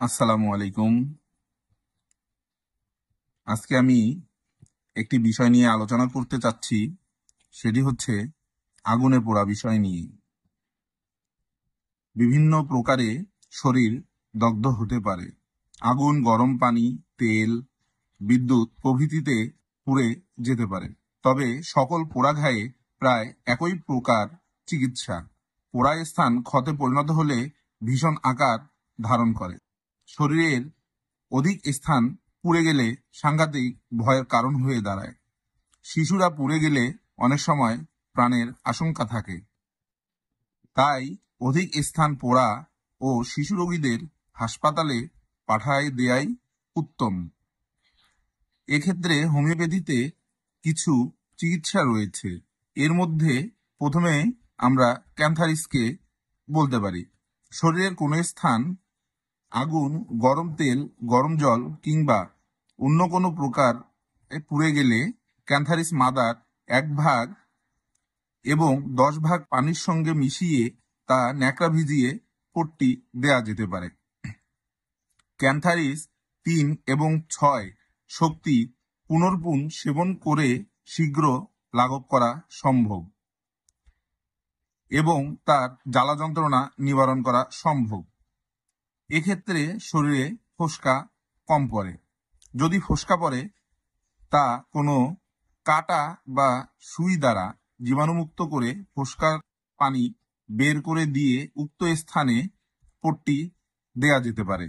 আসসালামু আলাইকুম। আজকে আমি একটি বিষয় নিয়ে আলোচনা করতে চাচ্ছি, সেটি হচ্ছে আগুনে পোড়া বিষয় নিয়ে। বিভিন্ন প্রকারে শরীর দগ্ধ হতে পারে। আগুন গরম পানি, তেল, বিদ্যুৎ প্রভৃতিতে পুড়ে যেতে পারে। তবে সকল পোড়া ঘায়ে প্রায় একই প্রকার চিকিৎসা। পোড়া স্থান ক্ষতে পরিণত হলে ভীষণ আকার ধারণ করে। শরীরের অধিক স্থান পুড়ে গেলে সাংঘাতিক ভয়ের কারণ হয়ে দাঁড়ায়। শিশুরা পুড়ে গেলে অনেক সময় প্রাণের আশঙ্কা থাকে। তাই অধিক স্থান পোড়া ও শিশু রোগীদের হাসপাতালে পাঠায় দেয়াই উত্তম। এক্ষেত্রে হোমিওপ্যাথিতে কিছু চিকিৎসা রয়েছে। এর মধ্যে প্রথমে আমরা ক্যান্থারিসকে বলতে পারি। শরীরের কোনো স্থান আগুন, গরম তেল, গরম জল কিংবা অন্য কোনো প্রকার পুড়ে গেলে ক্যান্থারিস মাদার 1 ভাগ এবং 10 ভাগ পানির সঙ্গে মিশিয়ে তা ন্যাকড়া ভিজিয়ে পট্টি দেয়া যেতে পারে। ক্যান্থারিস 3 এবং 6 শক্তি পুনর্পুন সেবন করে শীঘ্র লাঘব করা সম্ভব এবং তার জ্বালা যন্ত্রণা নিবারণ করা সম্ভব। এক্ষেত্রে শরীরে ফোস্কা কম পড়ে। যদি ফোস্কা পড়ে তা কোনো কাটা বা সুই দ্বারা জীবাণুমুক্ত করে ফোস্কার পানি বের করে দিয়ে উক্ত স্থানে পট্টি দেয়া যেতে পারে।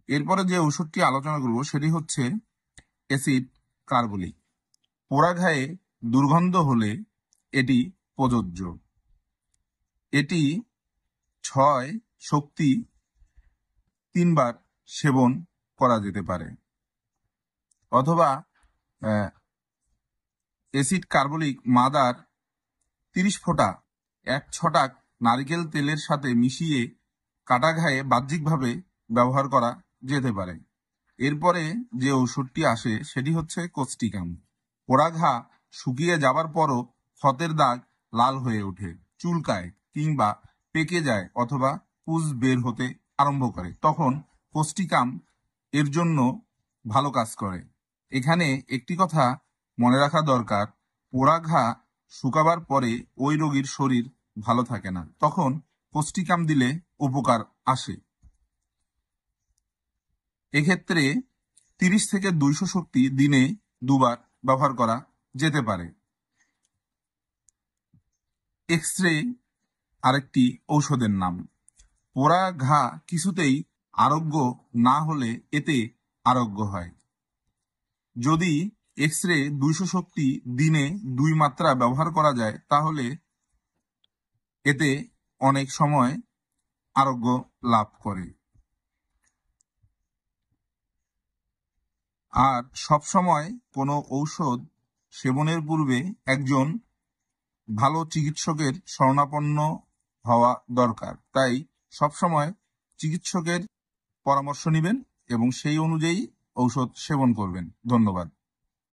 এরপরে যে ওষুধটি আলোচনা করব সেটি হচ্ছে অ্যাসিড কার্বলিক। পোড়া ঘায়ে দুর্গন্ধ হলে এটি প্রযোজ্য। এটি 6 শক্তি 3 বার সেবন করা যেতে পারে। অথবা অ্যাসিড কার্বলিক মাদার 30 ফোঁটা 1 ছটাক নারকেল তেলের সাথে মিশিয়ে কাটা ঘায়ে বাহ্যিকভাবে ব্যবহার করা যেতে পারে। এরপরে যে ওষুধটি আসে সেটি হচ্ছে কোস্টিকাম। পোড়া ঘা শুকিয়ে যাবার পরও ক্ষতের দাগ লাল হয়ে ওঠে, চুলকায় কিংবা পেকে যায় অথবা পুজ বের হতে আরম্ভ করে, তখন কোস্টিকাম এর জন্য ভালো কাজ করে। এখানে একটি কথা মনে রাখা দরকার, পোড়া ঘা শুকাবার পরে ওই রোগীর শরীর ভালো থাকে না, তখন কোস্টিকাম দিলে উপকার আসে। এক্ষেত্রে 30 থেকে 200 শক্তি দিনে 2 বার ব্যবহার করা যেতে পারে। এক্স-রে আরেকটি ঔষধের নাম। পোড়া ঘা কিছুতেই আরোগ্য না হলে এতে আরোগ্য হয়। যদি এক্স-রে 200 শক্তি দিনে 2 মাত্রা ব্যবহার করা যায় তাহলে এতে অনেক সময় আরোগ্য লাভ করে। আর সব সময় কোনো ঔষধ সেবনের পূর্বে একজন ভালো চিকিৎসকের শরণাপন্ন হওয়া দরকার। তাই সবসময় চিকিৎসকের পরামর্শ নেবেন এবং সেই অনুযায়ী ঔষধ সেবন করবেন। ধন্যবাদ।